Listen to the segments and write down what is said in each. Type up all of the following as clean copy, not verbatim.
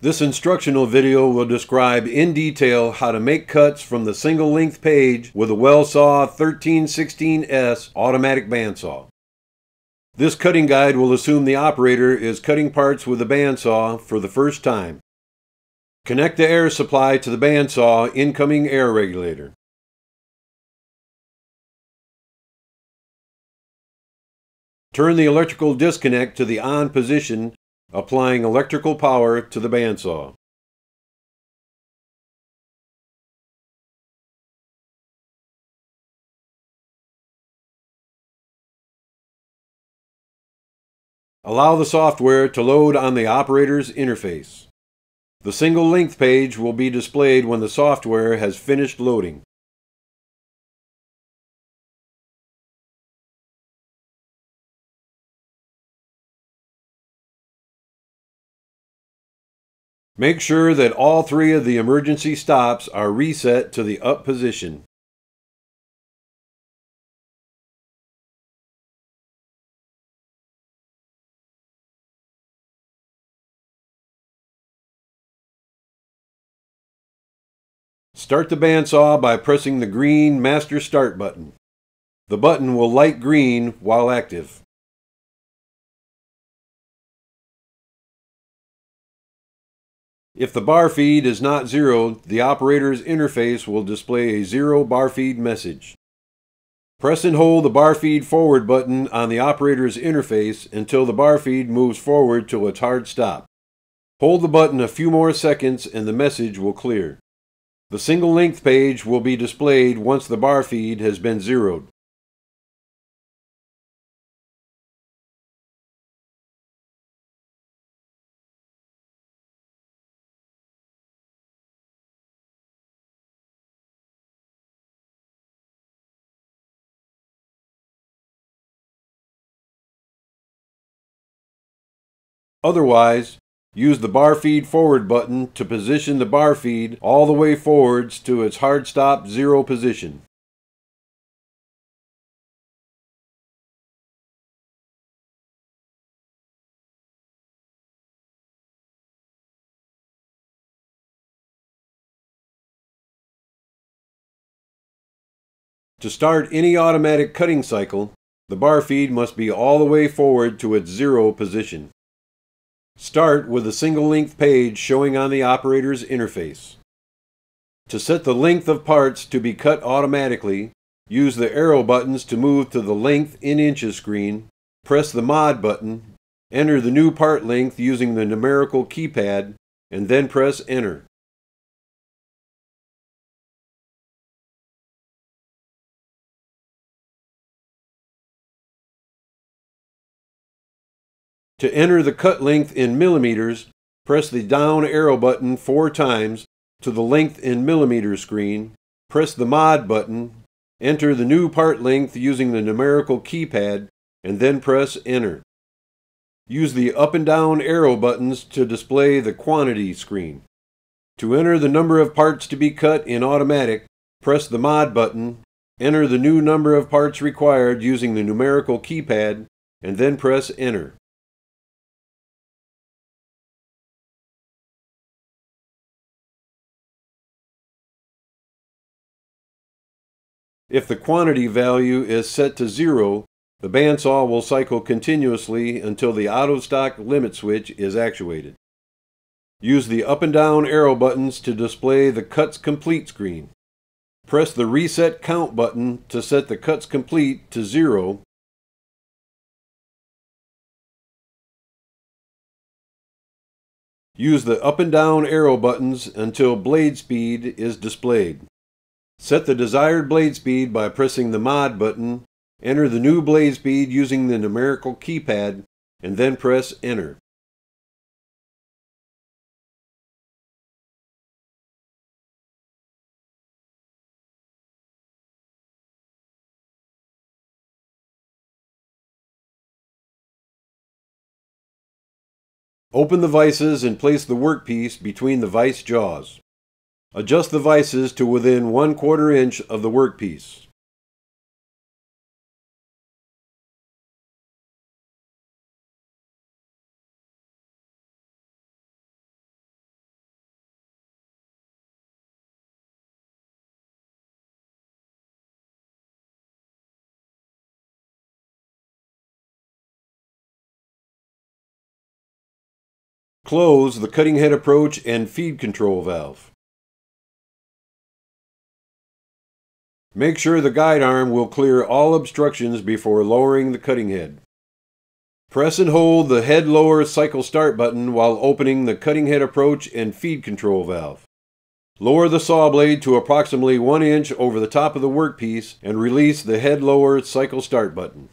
This instructional video will describe in detail how to make cuts from the single length page with a Weldsaw 1316S automatic bandsaw. This cutting guide will assume the operator is cutting parts with a bandsaw for the first time. Connect the air supply to the bandsaw incoming air regulator. Turn the electrical disconnect to the on position, applying electrical power to the bandsaw. Allow the software to load on the operator's interface. The single length page will be displayed when the software has finished loading. Make sure that all three of the emergency stops are reset to the up position. Start the bandsaw by pressing the green Master Start button. The button will light green while active. If the bar feed is not zeroed, the operator's interface will display a zero bar feed message. Press and hold the bar feed forward button on the operator's interface until the bar feed moves forward to its hard stop. Hold the button a few more seconds and the message will clear. The single length page will be displayed once the bar feed has been zeroed. Otherwise, use the bar feed forward button to position the bar feed all the way forwards to its hard stop zero position. To start any automatic cutting cycle, the bar feed must be all the way forward to its zero position. Start with the single length page showing on the operator's interface. To set the length of parts to be cut automatically, use the arrow buttons to move to the length in inches screen, press the mod button, enter the new part length using the numerical keypad, and then press enter. To enter the cut length in millimeters, press the down arrow button 4 times to the length in millimeters screen, press the mod button, enter the new part length using the numerical keypad, and then press enter. Use the up and down arrow buttons to display the quantity screen. To enter the number of parts to be cut in automatic, press the mod button, enter the new number of parts required using the numerical keypad, and then press enter. If the quantity value is set to 0, the bandsaw will cycle continuously until the auto-stock limit switch is actuated. Use the up and down arrow buttons to display the cuts complete screen. Press the reset count button to set the cuts complete to 0. Use the up and down arrow buttons until blade speed is displayed. Set the desired blade speed by pressing the mod button, enter the new blade speed using the numerical keypad, and then press enter. Open the vices and place the workpiece between the vice jaws. Adjust the vices to within 1/4 inch of the workpiece. Close the cutting head approach and feed control valve. Make sure the guide arm will clear all obstructions before lowering the cutting head. Press and hold the head lower cycle start button while opening the cutting head approach and feed control valve. Lower the saw blade to approximately 1 inch over the top of the workpiece and release the head lower cycle start button.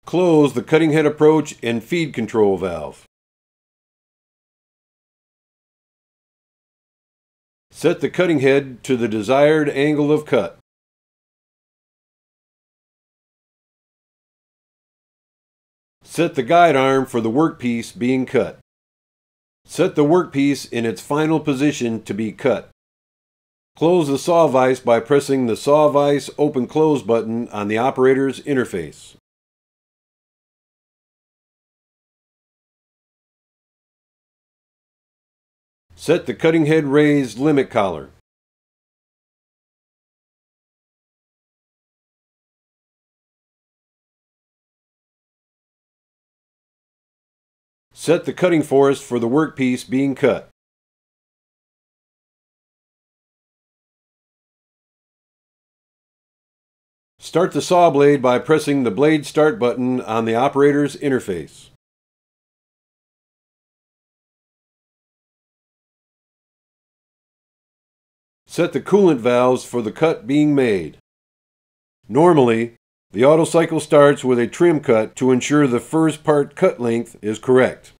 Close the cutting head approach and feed control valve. Set the cutting head to the desired angle of cut. Set the guide arm for the workpiece being cut. Set the workpiece in its final position to be cut. Close the saw vise by pressing the saw vise open-close button on the operator's interface. Set the cutting head raise limit collar. Set the cutting force for the workpiece being cut. Start the saw blade by pressing the blade start button on the operator's interface. Set the coolant valves for the cut being made. Normally, the auto cycle starts with a trim cut to ensure the first part cut length is correct.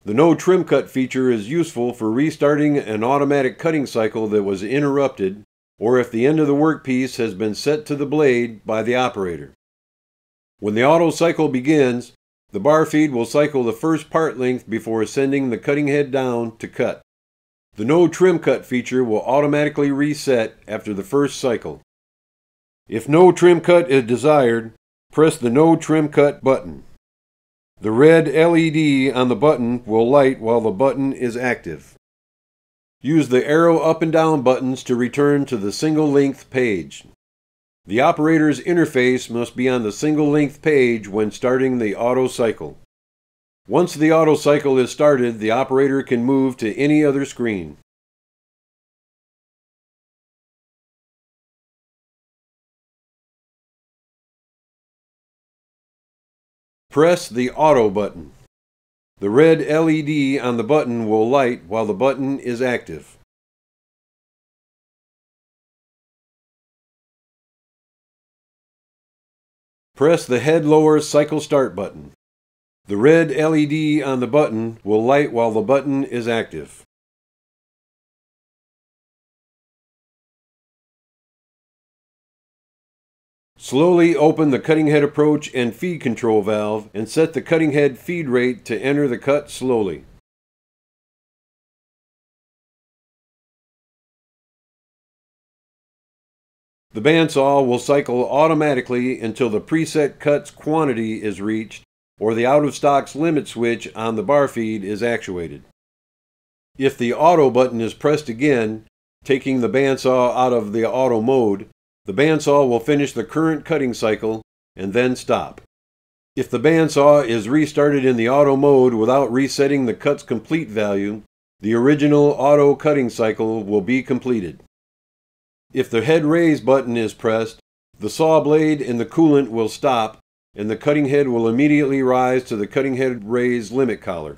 The no trim cut feature is useful for restarting an automatic cutting cycle that was interrupted, or if the end of the workpiece has been set to the blade by the operator. When the auto cycle begins, the bar feed will cycle the first part length before sending the cutting head down to cut. The no trim cut feature will automatically reset after the first cycle. If no trim cut is desired, press the no trim cut button. The red LED on the button will light while the button is active. Use the arrow up and down buttons to return to the single length page. The operator's interface must be on the single length page when starting the auto cycle. Once the auto cycle is started, the operator can move to any other screen. Press the auto button. The red LED on the button will light while the button is active. Press the head lower cycle start button. The red LED on the button will light while the button is active. Slowly open the cutting head approach and feed control valve and set the cutting head feed rate to enter the cut slowly. The bandsaw will cycle automatically until the preset cut's quantity is reached or the out-of-stocks limit switch on the bar feed is actuated. If the auto button is pressed again, taking the bandsaw out of the auto mode, the bandsaw will finish the current cutting cycle and then stop. If the bandsaw is restarted in the auto mode without resetting the cut's complete value, the original auto cutting cycle will be completed. If the head raise button is pressed, the saw blade and the coolant will stop and the cutting head will immediately rise to the cutting head raise limit collar.